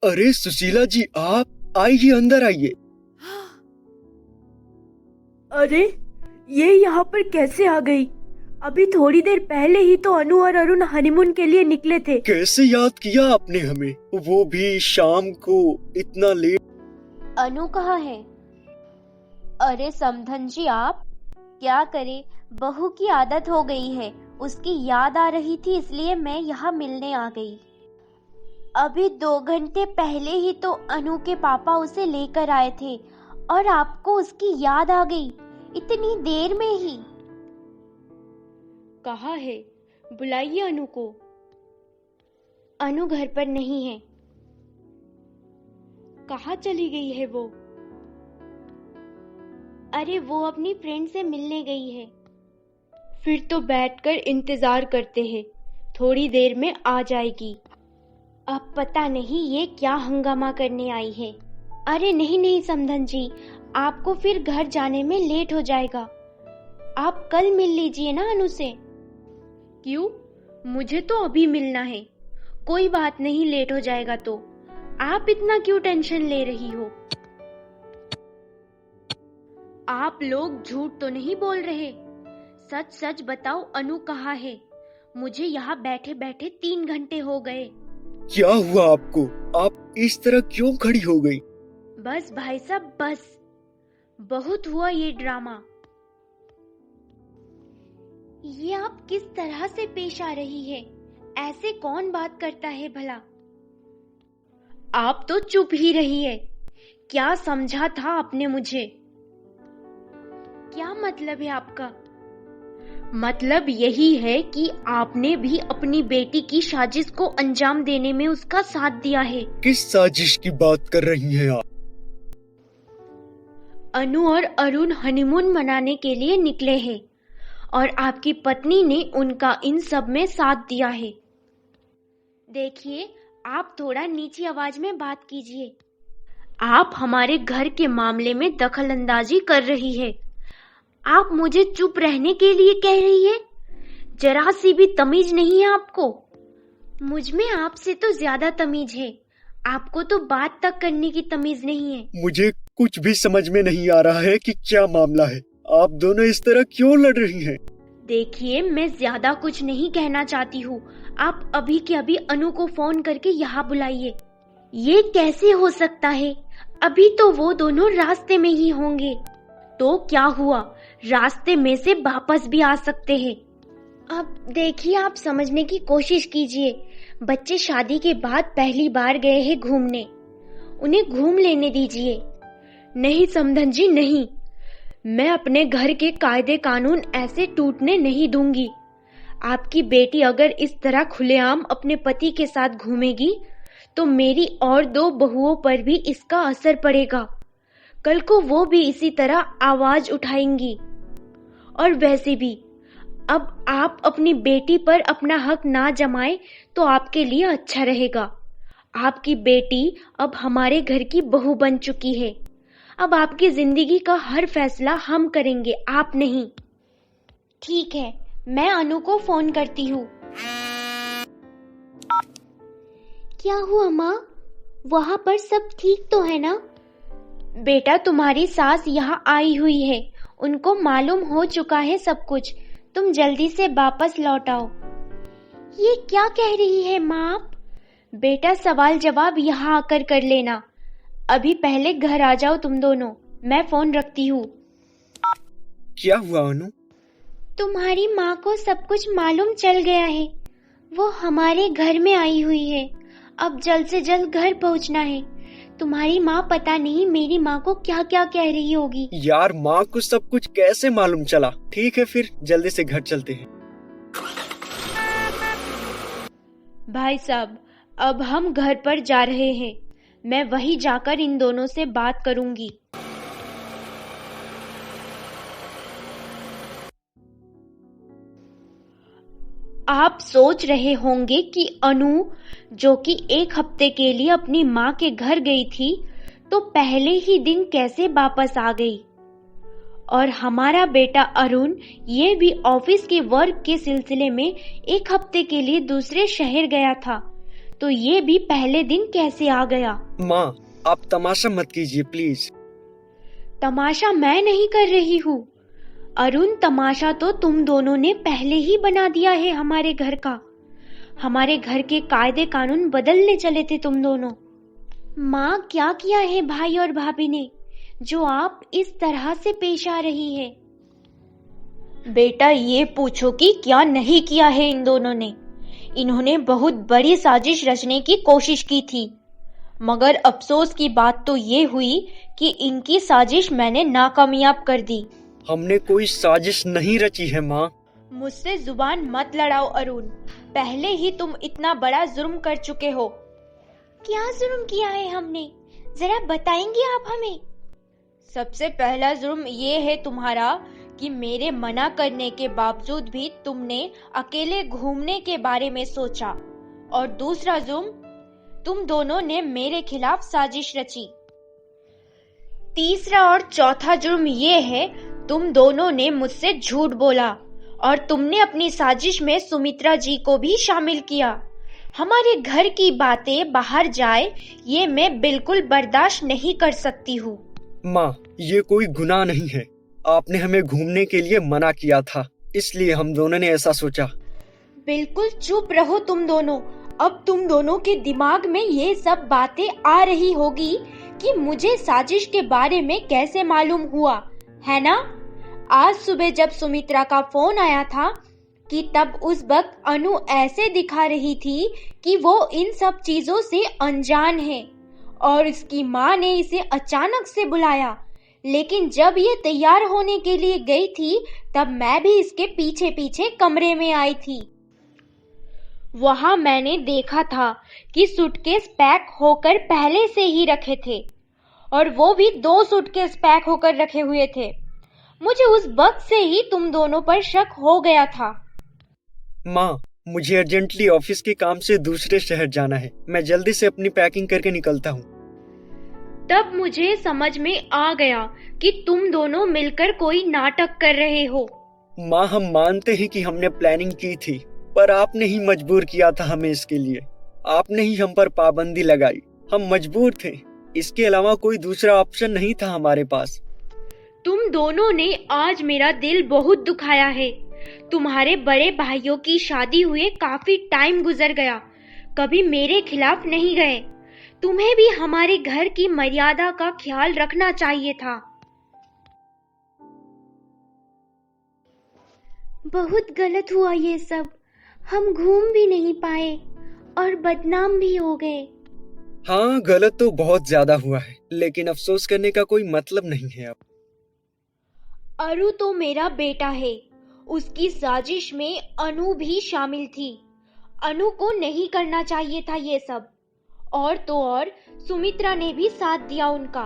अरे सुशीला जी, आप आइए, अंदर आइए। अरे, ये यहाँ पर कैसे आ गई? अभी थोड़ी देर पहले ही तो अनु और अरुण हनीमून के लिए निकले थे। कैसे याद किया आपने हमें, वो भी शाम को, इतना लेट? अनु कहाँ है? अरे समधन जी, आप क्या करें, बहू की आदत हो गई है। उसकी याद आ रही थी इसलिए मैं यहाँ मिलने आ गई। अभी 2 घंटे पहले ही तो अनु के पापा उसे लेकर आए थे और आपको उसकी याद आ गई इतनी देर में ही। कहाँ है? बुलाइए अनु को। अनु घर पर नहीं है। कहाँ चली गई है वो? अरे वो अपनी फ्रेंड से मिलने गई है। फिर तो बैठकर इंतजार करते हैं, थोड़ी देर में आ जाएगी। अब पता नहीं ये क्या हंगामा करने आई है। अरे नहीं नहीं समधन जी, आपको फिर घर जाने में लेट हो जाएगा। आप कल मिल लीजिए ना अनु से। क्यों? मुझे तो अभी मिलना है। कोई बात नहीं, लेट हो जाएगा तो। आप इतना क्यों टेंशन ले रही हो? आप लोग झूठ तो नहीं बोल रहे? सच सच बताओ, अनु कहाँ है? मुझे यहाँ बैठे बैठे 3 घंटे हो गए। क्या हुआ आपको? आप इस तरह क्यों खड़ी हो गई? बस भाई साहब बस, बहुत हुआ ये ड्रामा। ये आप किस तरह से पेश आ रही है? ऐसे कौन बात करता है भला? आप तो चुप ही रही है। क्या समझा था आपने मुझे? क्या मतलब है आपका? मतलब यही है कि आपने भी अपनी बेटी की साजिश को अंजाम देने में उसका साथ दिया है। किस साजिश की बात कर रही हैं आप? अनु और अरुण हनीमून मनाने के लिए निकले हैं और आपकी पत्नी ने उनका इन सब में साथ दिया है। देखिए, आप थोड़ा नीची आवाज में बात कीजिए। आप हमारे घर के मामले में दखलंदाजी कर रही है। आप मुझे चुप रहने के लिए कह रही है? जरा सी भी तमीज नहीं है आपको? मुझ में आपसे तो ज्यादा तमीज है। आपको तो बात तक करने की तमीज नहीं है। मुझे कुछ भी समझ में नहीं आ रहा है कि क्या मामला है। आप दोनों इस तरह क्यों लड़ रही हैं? देखिए, मैं ज्यादा कुछ नहीं कहना चाहती हूँ। आप अभी के अभी अनु को फोन करके यहाँ बुलाइए। ये कैसे हो सकता है? अभी तो वो दोनों रास्ते में ही होंगे। तो क्या हुआ? रास्ते में से वापस भी आ सकते हैं। अब देखिए, आप समझने की कोशिश कीजिए। बच्चे शादी के बाद पहली बार गए हैं घूमने, उन्हें घूम लेने दीजिए। नहीं समधन जी, नहीं। मैं अपने घर के कायदे कानून ऐसे टूटने नहीं दूंगी। आपकी बेटी अगर इस तरह खुलेआम अपने पति के साथ घूमेगी तो मेरी और 2 बहुओं पर भी इसका असर पड़ेगा। कल को वो भी इसी तरह आवाज उठाएंगी। और वैसे भी अब आप अपनी बेटी पर अपना हक ना जमाए तो आपके लिए अच्छा रहेगा। आपकी बेटी अब हमारे घर की बहू बन चुकी है। अब आपकी जिंदगी का हर फैसला हम करेंगे, आप नहीं। ठीक है, मैं अनु को फोन करती हूँ। क्या हुआ माँ? वहाँ पर सब ठीक तो है ना? बेटा, तुम्हारी सास यहाँ आई हुई है, उनको मालूम हो चुका है सब कुछ। तुम जल्दी से वापस लौट आओ। ये क्या कह रही है माँ आप? बेटा, सवाल जवाब यहाँ आकर कर लेना। अभी पहले घर आ जाओ तुम दोनों, मैं फोन रखती हूँ। क्या हुआ अनु? तुम्हारी माँ को सब कुछ मालूम चल गया है। वो हमारे घर में आई हुई है। अब जल्द से जल्द घर पहुँचना है। तुम्हारी माँ पता नहीं मेरी माँ को क्या क्या कह रही होगी। यार, माँ को सब कुछ कैसे मालूम चला? ठीक है, फिर जल्दी से घर चलते हैं। भाई साहब, अब हम घर पर जा रहे हैं। मैं वहीं जाकर इन दोनों से बात करूंगी। आप सोच रहे होंगे कि अनु, जो कि 1 हफ्ते के लिए अपनी माँ के घर गई थी, तो पहले ही दिन कैसे वापस आ गई। और हमारा बेटा अरुण, ये भी ऑफिस के वर्क के सिलसिले में 1 हफ्ते के लिए दूसरे शहर गया था, तो ये भी पहले दिन कैसे आ गया। माँ, आप तमाशा मत कीजिए प्लीज। तमाशा मैं नहीं कर रही हूँ अरुण, तमाशा तो तुम दोनों ने पहले ही बना दिया है हमारे घर का। हमारे घर के कायदे कानून बदलने चले थे तुम दोनों। माँ, क्या किया है भाई और भाभी ने जो आप इस तरह से पेश आ रही है। बेटा, ये पूछो कि क्या नहीं किया है इन दोनों ने। इन्होंने बहुत बड़ी साजिश रचने की कोशिश की थी, मगर अफसोस की बात तो ये हुई कि इनकी साजिश मैंने नाकामयाब कर दी। हमने कोई साजिश नहीं रची है माँ। मुझसे जुबान मत लड़ाओ अरुण, पहले ही तुम इतना बड़ा जुर्म कर चुके हो। क्या जुर्म किया है हमने, जरा बताएंगे आप हमें। सबसे पहला जुर्म ये है तुम्हारा कि मेरे मना करने के बावजूद भी तुमने अकेले घूमने के बारे में सोचा, और दूसरा जुर्म, तुम दोनों ने मेरे खिलाफ साजिश रची। तीसरा और चौथा जुर्म ये है, तुम दोनों ने मुझसे झूठ बोला और तुमने अपनी साजिश में सुमित्रा जी को भी शामिल किया। हमारे घर की बातें बाहर जाए, ये मैं बिल्कुल बर्दाश्त नहीं कर सकती हूँ। माँ, ये कोई गुनाह नहीं है। आपने हमें घूमने के लिए मना किया था, इसलिए हम दोनों ने ऐसा सोचा। बिल्कुल चुप रहो तुम दोनों। अब तुम दोनों के दिमाग में ये सब बातें आ रही होगी कि मुझे साजिश के बारे में कैसे मालूम हुआ, है ना? आज सुबह जब सुमित्रा का फोन आया था कि तब उस वक्त अनु ऐसे दिखा रही थी कि वो इन सब चीजों से अनजान है, और इसकी माँ ने इसे अचानक से बुलाया। लेकिन जब ये तैयार होने के लिए गई थी, तब मैं भी इसके पीछे पीछे कमरे में आई थी। वहां मैंने देखा था कि सूटकेस पैक होकर पहले से ही रखे थे, और वो भी 2 सूटकेस पैक होकर रखे हुए थे। मुझे उस वक्त से ही तुम दोनों पर शक हो गया था। माँ, मुझे अर्जेंटली ऑफिस के काम से दूसरे शहर जाना है। मैं जल्दी से अपनी पैकिंग करके निकलता हूँ। तब मुझे समझ में आ गया कि तुम दोनों मिलकर कोई नाटक कर रहे हो। माँ, हम मानते हैं कि हमने प्लानिंग की थी, पर आपने ही मजबूर किया था हमें इसके लिए। आपने ही हम पर पाबंदी लगाई। हम मजबूर थे, इसके अलावा कोई दूसरा ऑप्शन नहीं था हमारे पास। तुम दोनों ने आज मेरा दिल बहुत दुखाया है। तुम्हारे बड़े भाइयों की शादी हुए काफी टाइम गुजर गया, कभी मेरे खिलाफ नहीं गए। तुम्हें भी हमारे घर की मर्यादा का ख्याल रखना चाहिए था। बहुत गलत हुआ ये सब। हम घूम भी नहीं पाए और बदनाम भी हो गए। हाँ, गलत तो बहुत ज्यादा हुआ है, लेकिन अफसोस करने का कोई मतलब नहीं है अब। अरु तो मेरा बेटा है, उसकी साजिश में अनु भी शामिल थी। अनु को नहीं करना चाहिए था ये सब, और तो और सुमित्रा ने भी साथ दिया उनका।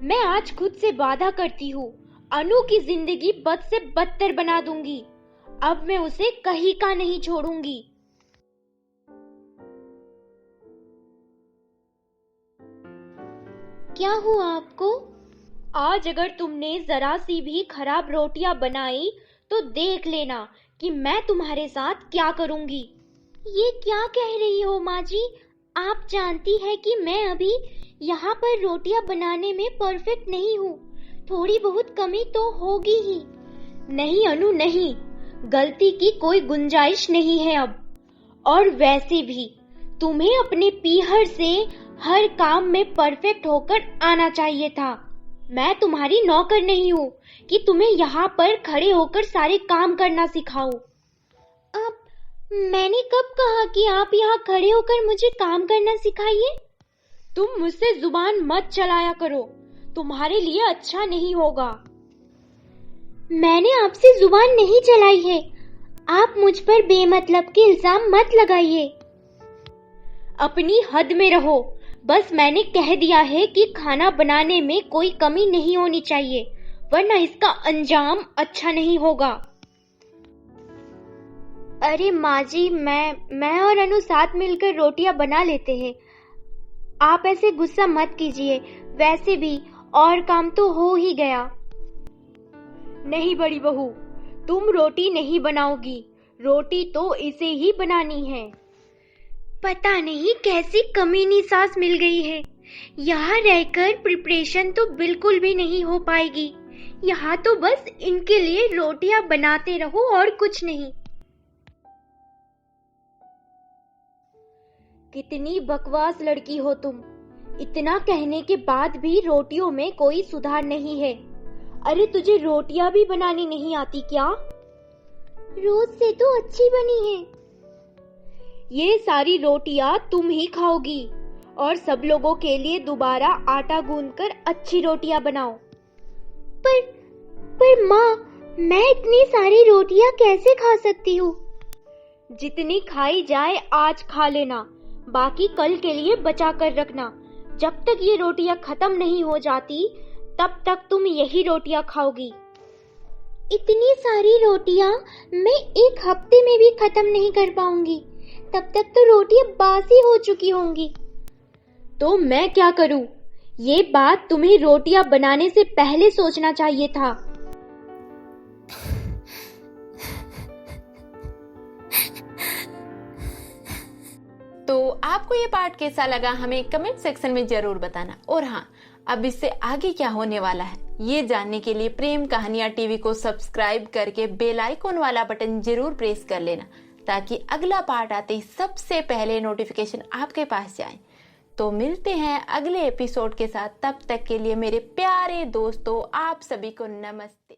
मैं आज खुद से वादा करती हूँ, अनु की जिंदगी बद से बदतर बना दूंगी। अब मैं उसे कहीं का नहीं छोड़ूंगी। क्या हुआ आपको? आज अगर तुमने जरा सी भी खराब रोटियां बनाई तो देख लेना कि मैं तुम्हारे साथ क्या करूंगी। ये क्या कह रही हो माँ जी? आप जानती है कि मैं अभी यहाँ पर रोटियां बनाने में परफेक्ट नहीं हूँ। थोड़ी बहुत कमी तो होगी ही। नहीं अनु, नहीं, गलती की कोई गुंजाइश नहीं है अब। और वैसे भी तुम्हें अपने पीहर से हर काम में परफेक्ट होकर आना चाहिए था। मैं तुम्हारी नौकर नहीं हूँ कि तुम्हें यहाँ पर खड़े होकर सारे काम करना सिखाऊं। अब मैंने कब कहा कि आप यहाँ खड़े होकर मुझे काम करना सिखाइए? तुम मुझसे जुबान मत चलाया करो, तुम्हारे लिए अच्छा नहीं होगा। मैंने आपसे जुबान नहीं चलाई है। आप मुझ पर बेमतलब के इल्जाम मत लगाइए। अपनी हद में रहो। बस मैंने कह दिया है कि खाना बनाने में कोई कमी नहीं होनी चाहिए, वरना इसका अंजाम अच्छा नहीं होगा। अरे माँ जी, मैं और अनु साथ मिलकर रोटियां बना लेते हैं। आप ऐसे गुस्सा मत कीजिए, वैसे भी और काम तो हो ही गया। नहीं बड़ी बहू, तुम रोटी नहीं बनाओगी, रोटी तो इसे ही बनानी है। पता नहीं कैसी कमीनी सांस मिल गई है। यहाँ रहकर प्रिपरेशन तो बिल्कुल भी नहीं हो पाएगी। यहाँ तो बस इनके लिए रोटियां बनाते रहो और कुछ नहीं। कितनी बकवास लड़की हो तुम। इतना कहने के बाद भी रोटियों में कोई सुधार नहीं है। अरे तुझे रोटियां भी बनानी नहीं आती क्या? रोज से तो अच्छी बनी है। ये सारी रोटियां तुम ही खाओगी और सब लोगों के लिए दोबारा आटा गूंथकर अच्छी रोटियां बनाओ। पर माँ, मैं इतनी सारी रोटियां कैसे खा सकती हूँ? जितनी खाई जाए आज खा लेना, बाकी कल के लिए बचा कर रखना। जब तक ये रोटियां खत्म नहीं हो जाती तब तक तुम यही रोटियां खाओगी। इतनी सारी रोटियां मैं एक हफ्ते में भी खत्म नहीं कर पाऊंगी। तब तक तो रोटियां बासी हो चुकी होंगी। तो मैं क्या करूं? ये बात तुम्हें रोटियां बनाने से पहले सोचना चाहिए था। तो आपको ये पार्ट कैसा लगा हमें कमेंट सेक्शन में जरूर बताना। और हाँ, अब इससे आगे क्या होने वाला है ये जानने के लिए प्रेम कहानियां टीवी को सब्सक्राइब करके बेल आइकॉन वाला बटन जरूर प्रेस कर लेना, ताकि अगला पार्ट आते ही सबसे पहले नोटिफिकेशन आपके पास जाए। तो मिलते हैं अगले एपिसोड के साथ। तब तक के लिए मेरे प्यारे दोस्तों, आप सभी को नमस्ते।